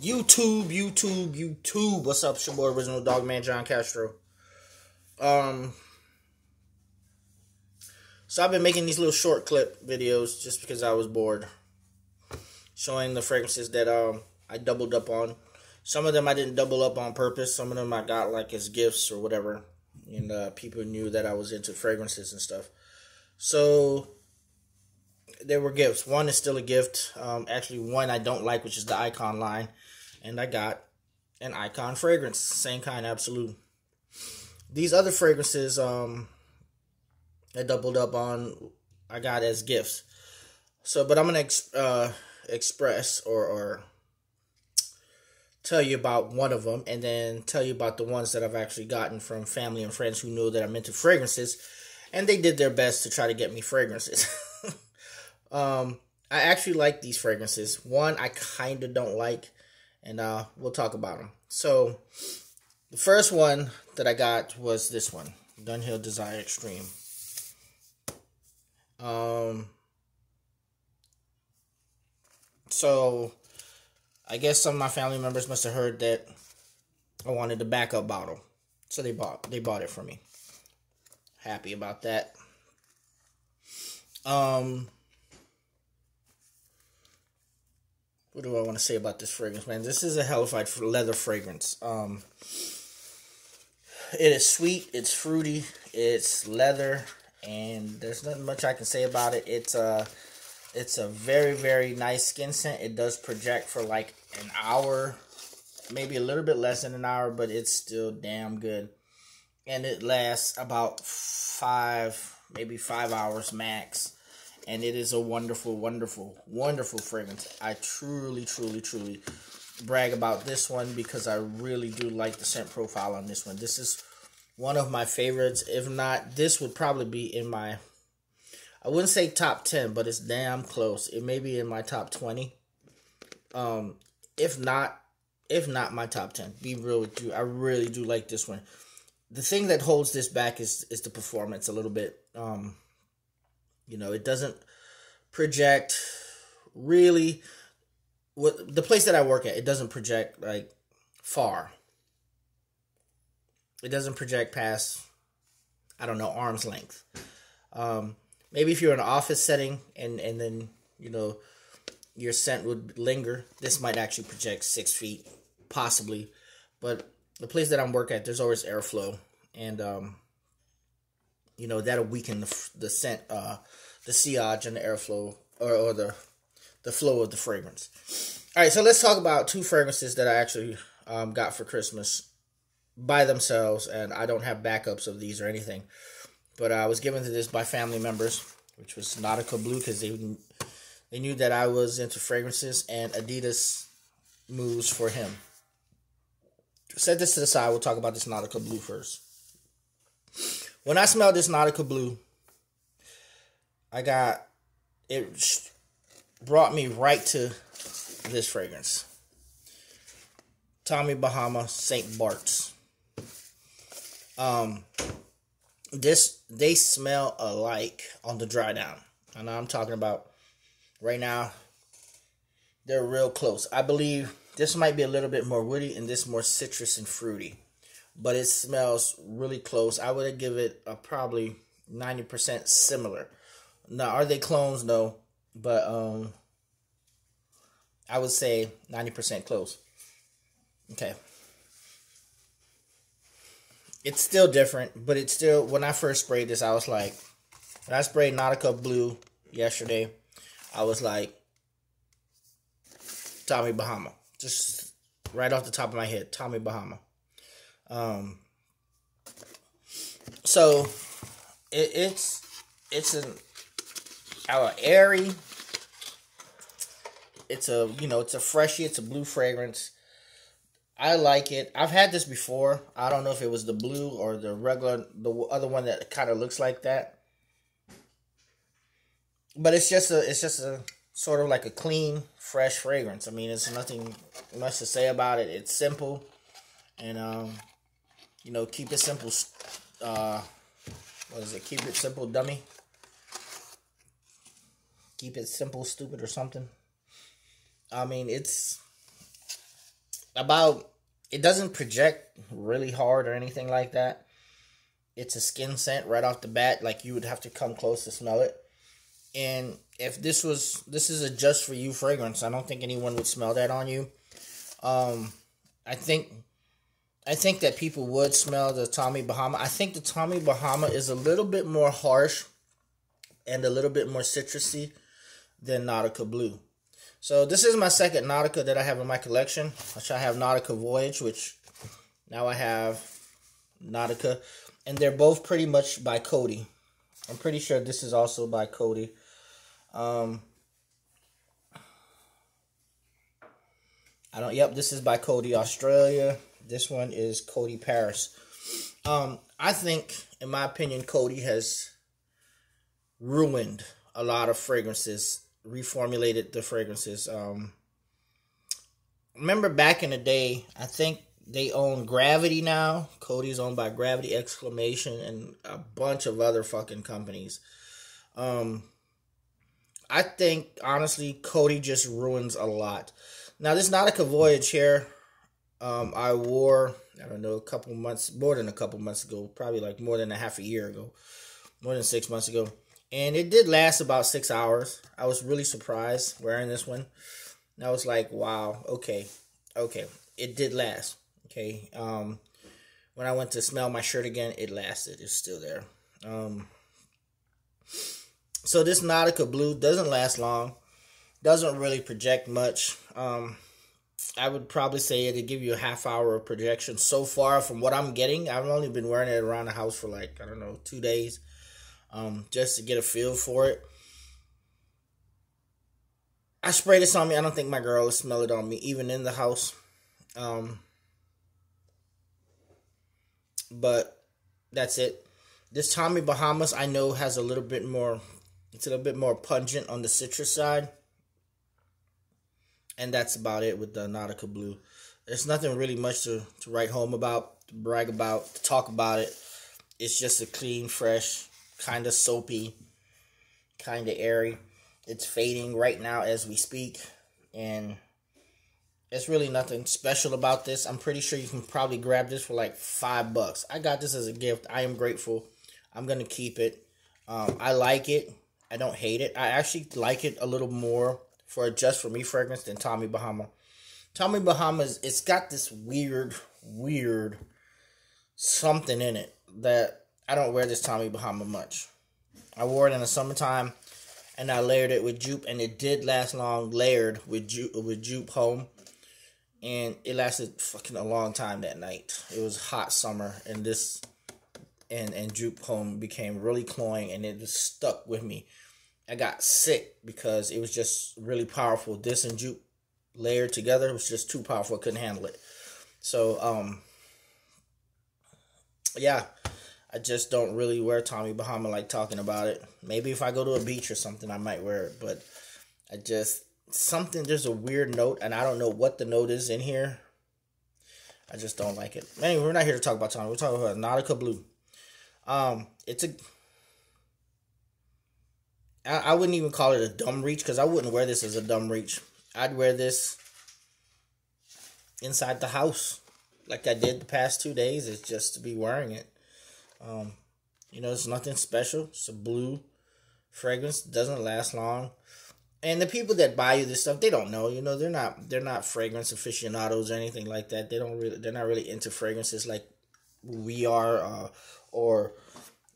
YouTube. What's up? It's your boy, Original Dog Man John Castro. Um, so I've been making these little short clip videos just because I was bored, showing the fragrances that I doubled up on. Some of them I didn't double up on purpose. Some of them I got like as gifts or whatever, and people knew that I was into fragrances and stuff. So they were gifts. One is still a gift. Actually, one I don't like, which is the Icon line, and I got an Icon fragrance, same kind, Absolute. These other fragrances, I doubled up on, I got as gifts. So, but I'm gonna express or tell you about one of them, and then tell you about the ones that I've actually gotten from family and friends who know that I'm into fragrances, and they did their best to try to get me fragrances. I actually like these fragrances. One I kind of don't like, and we'll talk about them. So, the first one that I got was this one, Dunhill Desire Extreme. So I guess some of my family members must have heard that I wanted the backup bottle, so they bought it for me. Happy about that. What do I want to say about this fragrance, man? This is a hellified leather fragrance. It is sweet, it's fruity, it's leather, and there's nothing much I can say about it. It's a very, very nice skin scent. It does project for like an hour, maybe a little bit less than an hour, but it's still damn good. And it lasts about maybe 5 hours max. And it is a wonderful, wonderful, wonderful fragrance. I truly, truly, truly brag about this one because I really do like the scent profile on this one. This is one of my favorites. If not, this would probably be in my, I wouldn't say top 10, but it's damn close. It may be in my top 20. If not my top 10. Be real with you. I really do like this one. The thing that holds this back is the performance a little bit. It doesn't project really. The place that I work at, it doesn't project like far. It doesn't project past, I don't know, arm's length. Maybe if you're in an office setting and then, your scent would linger, this might actually project 6 feet, possibly. But the place that I'm working at, there's always airflow. And, that'll weaken the scent, the sillage and the airflow, or the flow of the fragrance. All right, so let's talk about two fragrances that I actually got for Christmas by themselves, and I don't have backups of these or anything. But I was given to this by family members, which was Nautica Blue, because they knew that I was into fragrances, and Adidas Mousse for him. Set this to the side. We'll talk about this Nautica Blue first. When I smelled this Nautica Blue, it brought me right to this fragrance. Tommy Bahama St. Bart's. They smell alike on the dry down. I know I'm talking about right now. They're real close. I believe this might be a little bit more woody and this more citrus and fruity. But it smells really close. I would give it a probably 90% similar. Now, are they clones? No. But I would say 90% close. Okay. It's still different, but it's still, when I first sprayed this, I was like, when I sprayed Nautica Blue yesterday, I was like, Tommy Bahama. Just right off the top of my head, Tommy Bahama. So it's an airy. It's a freshy. It's a blue fragrance. I like it. I've had this before. I don't know if it was the blue or the other one that kind of looks like that. But it's just a sort of like a clean, fresh fragrance. I mean, there's nothing much to say about it. It's simple, and keep it simple. What is it? Keep it simple, dummy. Keep it simple, stupid, or something. I mean, it's about, it doesn't project really hard or anything like that. It's a skin scent right off the bat. Like, you would have to come close to smell it. And if this is a just for you fragrance, I don't think anyone would smell that on you. I think that people would smell the Tommy Bahama. I think the Tommy Bahama is a little bit more harsh and a little bit more citrusy than Nautica Blue. So this is my second Nautica that I have in my collection. I have Nautica Voyage, which now I have Nautica. And they're both pretty much by Coty. I'm pretty sure this is also by Coty. This is by Coty Australia. This one is Coty Paris. I think, in my opinion, Coty has ruined a lot of fragrances, reformulated the fragrances. Remember back in the day, I think they own Gravity now. Coty's owned by Gravity Exclamation and a bunch of other fucking companies. I think, honestly, Coty just ruins a lot. Now, this Nautica Voyage here, I wore, I don't know, more than a couple months ago, probably like more than a half a year ago, more than 6 months ago. And it did last about 6 hours. I was really surprised wearing this one. And I was like, wow, okay. It did last, okay. When I went to smell my shirt again, it lasted. It's still there. So this Nautica Blue doesn't last long. Doesn't really project much. I would probably say it'd give you a half hour of projection so far from what I'm getting. I've only been wearing it around the house for like, I don't know, 2 days. Just to get a feel for it. I spray this on me. I don't think my girl will smell it on me, even in the house. But that's it. This Tommy Bahamas, I know, has a little bit more, it's a little bit more pungent on the citrus side. And that's about it with the Nautica Blue. There's nothing really much to write home about, to brag about, to talk about it. It's just a clean, fresh, kind of soapy, kind of airy. It's fading right now as we speak. And there's really nothing special about this. I'm pretty sure you can probably grab this for like $5. I got this as a gift. I am grateful. I'm going to keep it. I like it. I don't hate it. I actually like it a little more for a Just For Me fragrance than Tommy Bahama. Tommy Bahama's, it's got this weird something in it that I don't wear this Tommy Bahama much. I wore it in the summertime and I layered it with Jupe, and it did last long layered with Jupe Home. And it lasted fucking a long time that night. It was hot summer, and this and Jupe Home became really cloying, and it just stuck with me. I got sick because it was just really powerful. This and Jupe layered together was just too powerful. I couldn't handle it. So, yeah, I just don't really wear Tommy Bahama like talking about it. Maybe if I go to a beach or something, I might wear it. But I just, there's a weird note, and I don't know what the note is in here. I just don't like it. Anyway, we're not here to talk about Tommy. We're talking about Nautica Blue. I wouldn't even call it a dumb reach, because I wouldn't wear this as a dumb reach. I'd wear this inside the house like I did the past 2 days. It's just to be wearing it. It's nothing special. It's a blue fragrance. It doesn't last long. And the people that buy you this stuff, they don't know. They're not fragrance aficionados or anything like that. They're not really into fragrances like we are, or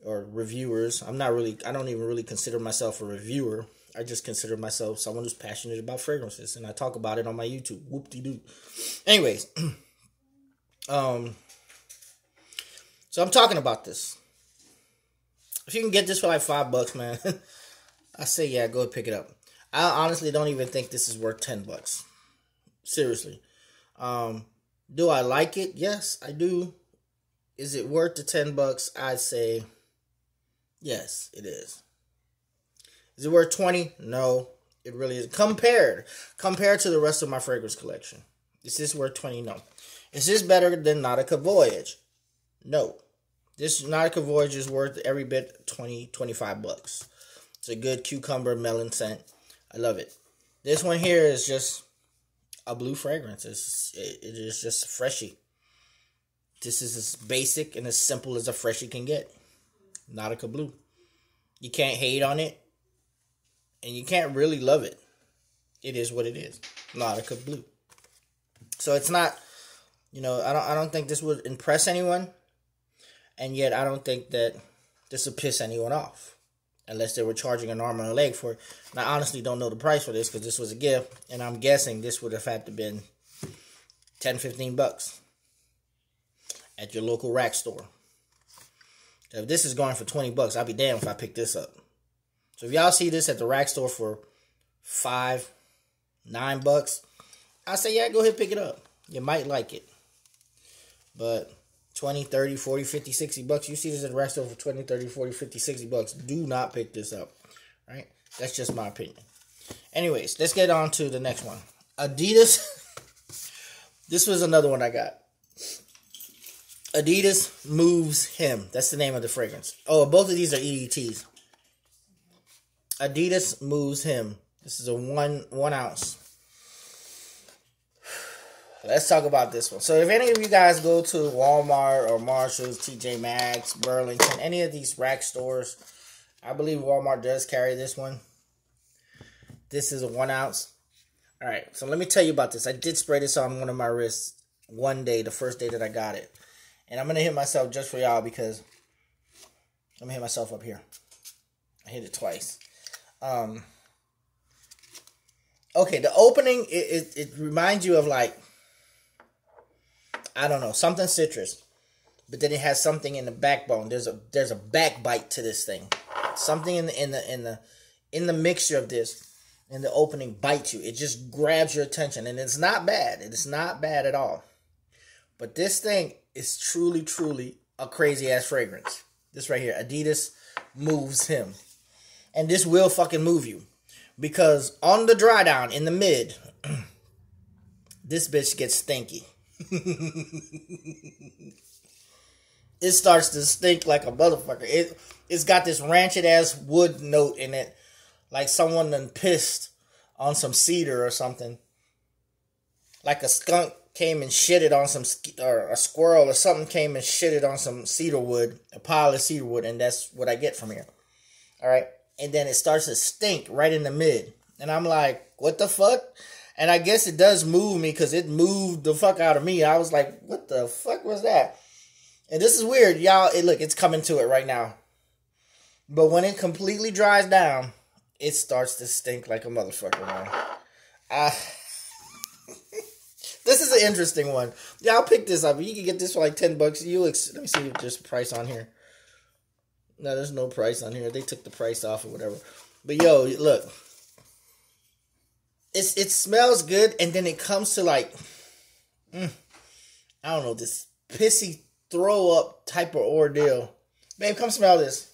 reviewers. I don't even really consider myself a reviewer. I just consider myself someone who's passionate about fragrances, and I talk about it on my YouTube. Whoop-de-doo. Anyways, so I'm talking about this. If you can get this for like $5, man, I say yeah, go pick it up. I honestly don't even think this is worth $10. Seriously. Do I like it? Yes, I do. Is it worth the $10? I'd say yes, it is. Is it worth $20? No, it really is. Compared to the rest of my fragrance collection. Is this worth $20? No. Is this better than Nautica Voyage? No. This Nautica Voyage is worth every bit $20-$25. It's a good cucumber melon scent. I love it. This one here is just a blue fragrance. It is just freshy. This is as basic and as simple as a freshie can get. Nautica Blue. You can't hate on it, and you can't really love it. It is what it is. Nautica Blue. So it's not, I don't think this would impress anyone, and yet I don't think that this would piss anyone off, unless they were charging an arm and a leg for it. And I honestly don't know the price for this because this was a gift, and I'm guessing this would have had to been $10-15 at your local rack store. If this is going for $20, I'll be damned if I pick this up. So if y'all see this at the rack store for $5-9, I say, yeah, go ahead and pick it up. You might like it. But 20, 30, 40, 50, 60 bucks. You see this at the rack store for 20, 30, 40, 50, 60 bucks. Do not pick this up. Right? That's just my opinion. Anyways, let's get on to the next one. Adidas. This was another one I got. Adidas Moves Him. That's the name of the fragrance. Oh, both of these are EDTs. Adidas Moves Him. This is a one ounce. Let's talk about this one. So if any of you guys go to Walmart or Marshalls, TJ Maxx, Burlington, any of these rack stores, I believe Walmart does carry this one. This is a 1 ounce. All right, so let me tell you about this. I did spray this on one of my wrists one day, the first day that I got it. And I'm going to hit myself just for y'all because I'm going to hit myself up here. I hit it twice. Okay, the opening, it reminds you of like, I don't know, something citrus. But then it has something in the backbone. There's a backbite to this thing. Something in the mixture of this, in the opening, bites you. It just grabs your attention. And it's not bad. It's not bad at all. But this thing is truly, truly a crazy-ass fragrance. This right here, Adidas Moves Him. And this will fucking move you. Because on the dry down, in the mid, this bitch gets stinky. It starts to stink like a motherfucker. It's got this rancid-ass wood note in it. Like someone done pissed on some cedar or something. Like a skunk came and shitted on some, or a squirrel or something came and shitted on some cedar wood, a pile of cedar wood, and that's what I get from here. All right, and then it starts to stink right in the mid, and I'm like, what the fuck? And I guess it does move me because it moved the fuck out of me. I was like, what the fuck was that? And this is weird, y'all. Look, it's coming to it right now. But when it completely dries down, it starts to stink like a motherfucker, man. This is an interesting one. Yeah, I'll pick this up. You can get this for like $10. Let me see if there's a price on here. No, there's no price on here. They took the price off or whatever. But yo, look. It smells good, and then it comes to like, I don't know, this pissy throw up type of ordeal. Babe, come smell this.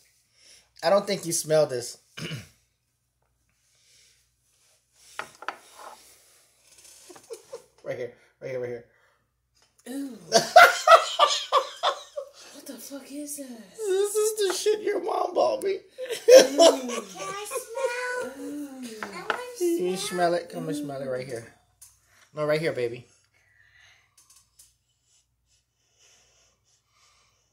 I don't think you smell this. Right here. Ooh. What the fuck is this? This is the shit your mom bought me. Can I smell? I want to smell. You smell it? Come and smell it right here. No, right here, baby.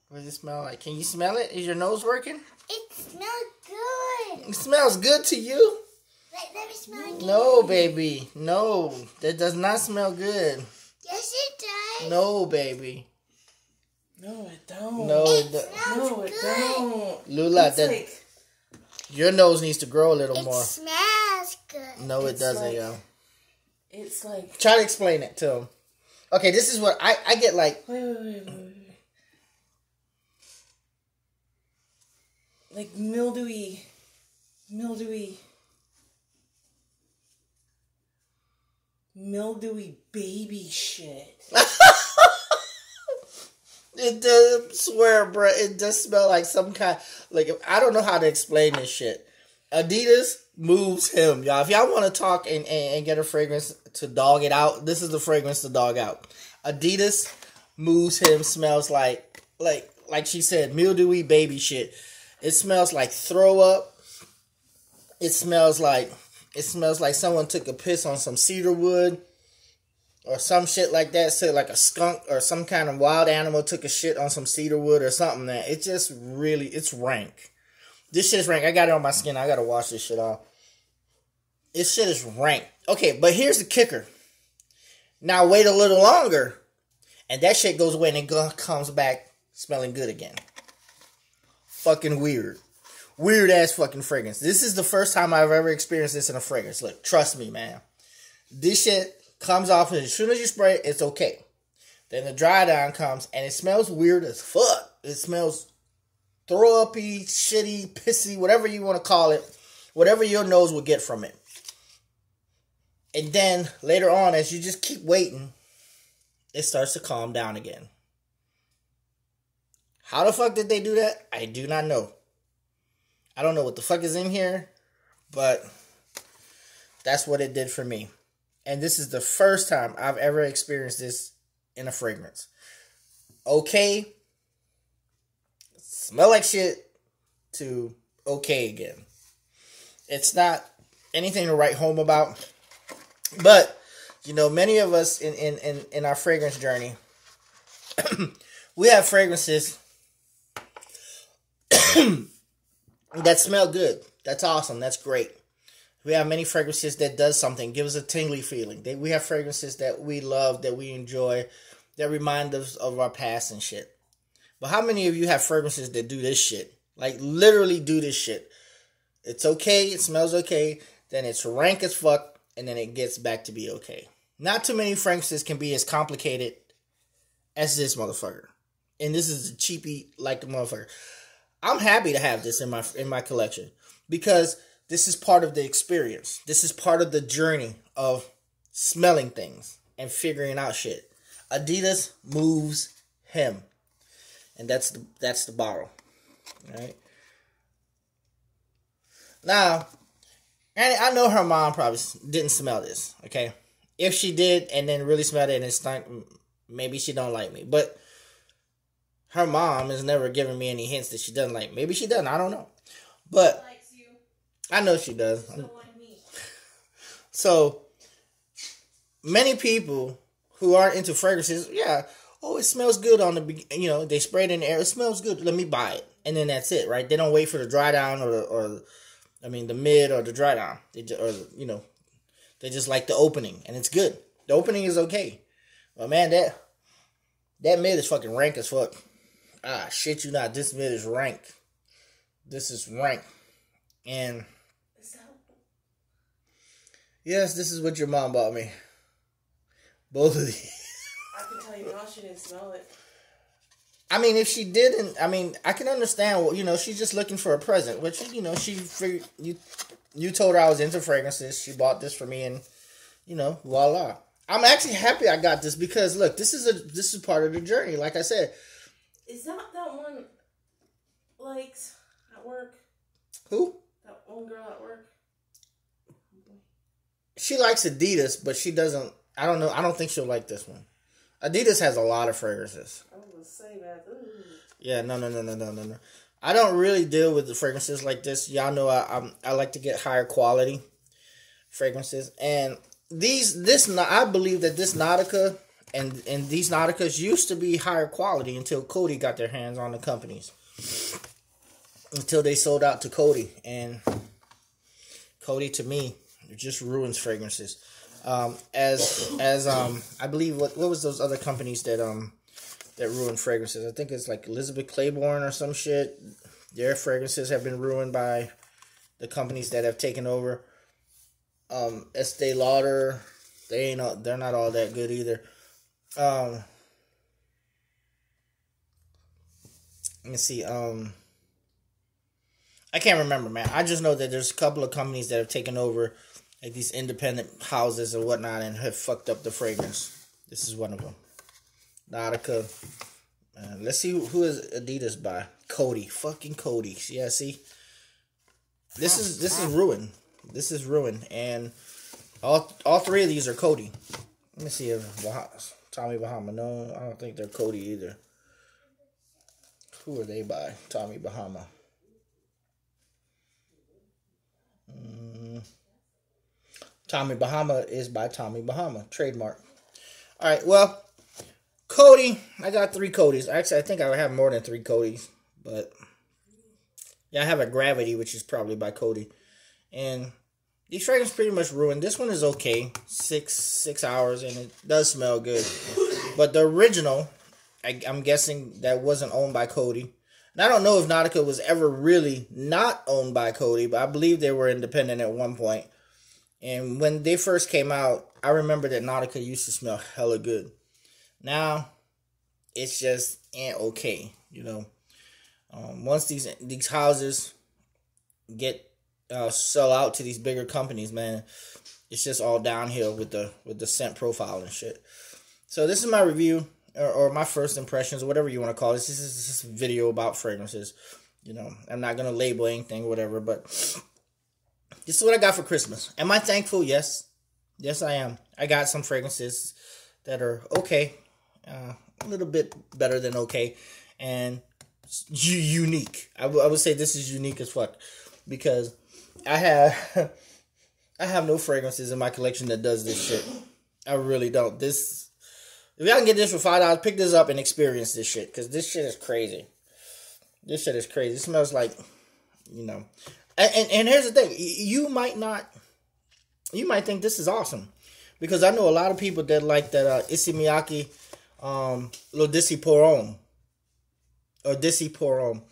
What does it smell like? Can you smell it? Is your nose working? It smells good. It smells good to you? Let me smell again. No, baby. No. That does not smell good. Yes, it does. No, baby. No, it don't. No, It it smells No, it good. don't. Lula, It's that like, your nose needs to grow a little It more. smells good. No, it it's doesn't, like- yo. it's like, Try to explain it to him. Okay, this is what I get like. wait. Like mildewy baby shit. It does, swear, bro. It does smell like some kind. Like, I don't know how to explain this shit. Adidas Moves Him, y'all. If y'all want to talk and get a fragrance to dog it out, this is the fragrance to dog out. Adidas Moves Him smells like she said, mildewy baby shit. It smells like throw up. It smells like someone took a piss on some cedar wood. or some shit like that. So like a skunk or some kind of wild animal took a shit on some cedar wood or something. That it just really, it's rank. This shit's rank. I got it on my skin. I gotta wash this shit off. This shit is rank. Okay, but here's the kicker. Now wait a little longer, and that shit goes away and it comes back smelling good again. Fucking weird. Weird ass fucking fragrance. This is the first time I've ever experienced this in a fragrance. Look, trust me, man. This shit comes off, and as soon as you spray it, it's okay. Then the dry down comes, and it smells weird as fuck. It smells throw uppy, shitty, pissy, whatever you want to call it. Whatever your nose will get from it. And then later on, as you just keep waiting, it starts to calm down again. How the fuck did they do that? I do not know. I don't know what the fuck is in here, but that's what it did for me. And this is the first time I've ever experienced this in a fragrance. Okay, smell like shit to okay again. It's not anything to write home about, but you know, many of us in our fragrance journey, we have fragrances that smell good. That's awesome. That's great. We have many fragrances that does something, give us a tingly feeling. We have fragrances that we love, that we enjoy, that remind us of our past and shit. But how many of you have fragrances that do this shit? Like literally do this shit. It's okay, it smells okay, then it's rank as fuck, and then it gets back to be okay. Not too many fragrances can be as complicated as this motherfucker. And this is a cheapie like the motherfucker. I'm happy to have this in my collection because this is part of the experience. This is part of the journey of smelling things and figuring out shit. Adidas moves him, and that's the bottle. All right. Now, and I know her mom probably didn't smell this. Okay, if she did and then really smelled it and it stunk, maybe she don't like me, but her mom has never given me any hints that she doesn't like me. Maybe she doesn't. I don't know. But She likes you. I know she does. She don't like me. So, many people who aren't into fragrances, yeah, oh, it smells good on the, you know, they spray it in the air. It smells good. Let me buy it. And then that's it, right? They don't wait for the dry down or the mid or the dry down. They just like the opening, and it's good. The opening is okay. But man, that mid is fucking rank as fuck. Ah, shit you not. This mid is rank. This is rank. And yes, this is what your mom bought me. Both of these. I can tell you now she didn't smell it. I mean, if she didn't, I mean, I can understand. Well, you know, she's just looking for a present. Which, you know, she figured you told her I was into fragrances. She bought this for me, and you know, voila. I'm actually happy I got this because look, this is part of the journey. Like I said, Is that one likes at work? who? That one girl at work. She likes Adidas, but she doesn't. I don't know. I don't think she'll like this one. Adidas has a lot of fragrances. I was gonna say that. Ooh. Yeah, no. I don't really deal with the fragrances like this. Y'all know I like to get higher quality fragrances, and I believe that this Nautica and these Nauticas used to be higher quality until Coty got their hands on the companies. Until they sold out to Coty, and Coty to me just ruins fragrances. As I believe what was those other companies that ruined fragrances? I think it's like Elizabeth Claiborne or some shit. Their fragrances have been ruined by the companies that have taken over. Estee Lauder, they're not all that good either. Let me see. I can't remember, man. I just know that there's a couple of companies that have taken over, like these independent houses and whatnot, and have fucked up the fragrance. This is one of them. Nautica. Let's see who is Adidas by. Coty. Fucking Coty. Yeah, see? This is ruined. This is ruined. And all three of these are Coty. Let me see if Tommy Bahama. No, I don't think they're Coty either. Who are they by? Tommy Bahama. Tommy Bahama is by Tommy Bahama. Trademark. All right, well, Cody, I got 3 Codys. Actually, I think I have more than 3 Codys, but yeah, I have a Gravity, which is probably by Cody, and these fragrances pretty much ruined. This one is okay, 6 hours, and it does smell good, but the original, I'm guessing that wasn't owned by Cody. And I don't know if Nautica was ever really not owned by Cody, but I believe they were independent at one point. And when they first came out, I remember that Nautica used to smell hella good. Now, it's just okay, you know. Once these houses get sell out to these bigger companies, man, it's just all downhill with the scent profile and shit. So this is my review or my first impressions, or whatever you want to call it. This is just a video about fragrances. You know, I'm not gonna label anything or whatever, but this is what I got for Christmas. Am I thankful? Yes. Yes, I am. I got some fragrances that are okay. A little bit better than okay. And unique. I would say this is unique as fuck. Because I have no fragrances in my collection that does this shit. I really don't. If y'all can get this for $5, pick this up and experience this shit. Because this shit is crazy. This shit is crazy. It smells like, you know. And here's the thing. You might think this is awesome. Because I know a lot of people that like that Issey Miyake L'Eau d'Issey Pour Homme. Or d'Issey Pour Homme.